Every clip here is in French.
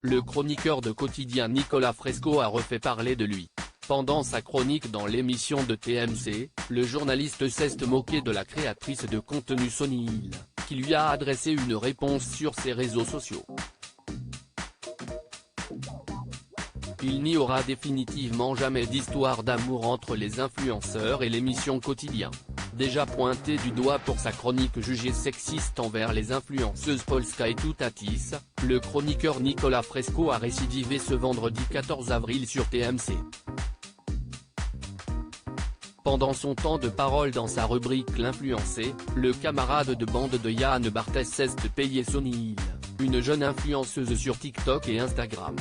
le chroniqueur de quotidien Nicolas Fresco a refait parler de lui. Pendant sa chronique dans l'émission de TMC, le journaliste s'est moqué de la créatrice de contenu Sonny Hill, qui lui a adressé une réponse sur ses réseaux sociaux. Il n'y aura définitivement jamais d'histoire d'amour entre les influenceurs et l'émission Quotidien. Déjà pointé du doigt pour sa chronique jugée sexiste envers les influenceuses Polska et Toutatis, le chroniqueur Nicolas Fresco a récidivé ce vendredi 14 avril sur TMC. Pendant son temps de parole dans sa rubrique L'influencé, le camarade de bande de Yann Barthès s'est payé Sonny Hill, une jeune influenceuse sur TikTok et Instagram.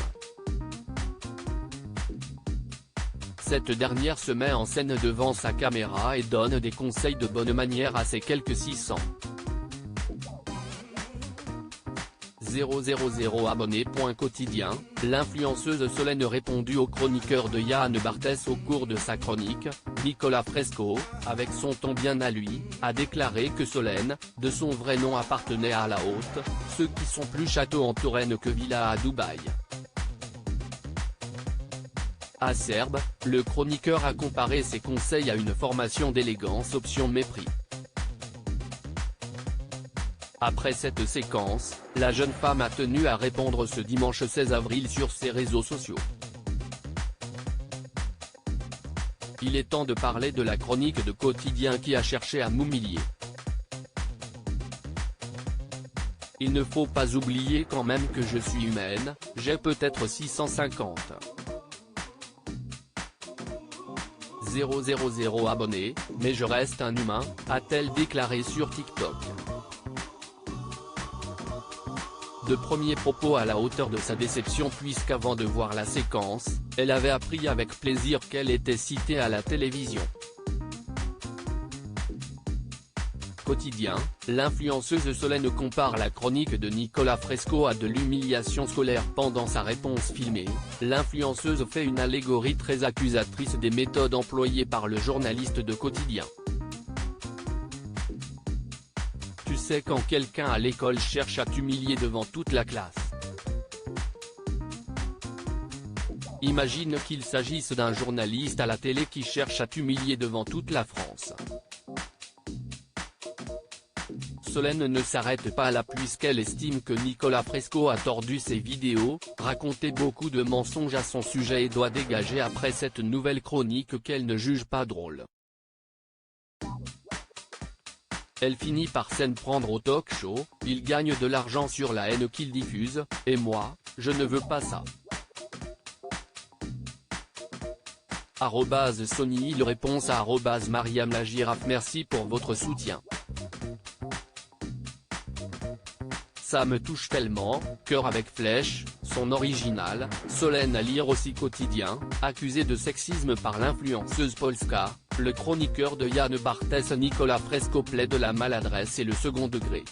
Cette dernière se met en scène devant sa caméra et donne des conseils de bonne manière à ses quelques 600 000 abonnés. Quotidien, l'influenceuse Solène répondu au chroniqueur de Yann Barthès au cours de sa chronique. Nicolas Fresco, avec son ton bien à lui, a déclaré que Solène, de son vrai nom appartenait à la Haute, ceux qui sont plus châteaux en Touraine que villa à Dubaï. Acerbe, le chroniqueur a comparé ses conseils à une formation d'élégance option mépris. Après cette séquence, la jeune femme a tenu à répondre ce dimanche 16 avril sur ses réseaux sociaux. Il est temps de parler de la chronique de Quotidien qui a cherché à m'humilier. Il ne faut pas oublier quand même que je suis humaine, j'ai peut-être 650 000 abonnés, mais je reste un humain, a-t-elle déclaré sur TikTok. De premiers propos à la hauteur de sa déception puisqu'avant de voir la séquence, elle avait appris avec plaisir qu'elle était citée à la télévision. Quotidien, l'influenceuse Solène compare la chronique de Nicolas Fresco à de l'humiliation scolaire pendant sa réponse filmée. L'influenceuse fait une allégorie très accusatrice des méthodes employées par le journaliste de Quotidien. Tu sais quand quelqu'un à l'école cherche à t'humilier devant toute la classe. Imagine qu'il s'agisse d'un journaliste à la télé qui cherche à t'humilier devant toute la France. Solène ne s'arrête pas là puisqu'elle estime que Nicolas Fresco a tordu ses vidéos, raconté beaucoup de mensonges à son sujet et doit dégager après cette nouvelle chronique qu'elle ne juge pas drôle. Elle finit par s'en prendre au talk show, il gagne de l'argent sur la haine qu'il diffuse, et moi, je ne veux pas ça. @Sonny Hill réponse à @Mariam la girafe. Merci pour votre soutien. Ça me touche tellement, cœur avec flèche, son original. Solène à lire aussi Quotidien, accusée de sexisme par l'influenceuse Polska, le chroniqueur de Yann Barthès Nicolas Fresco plaide la maladresse et le second degré.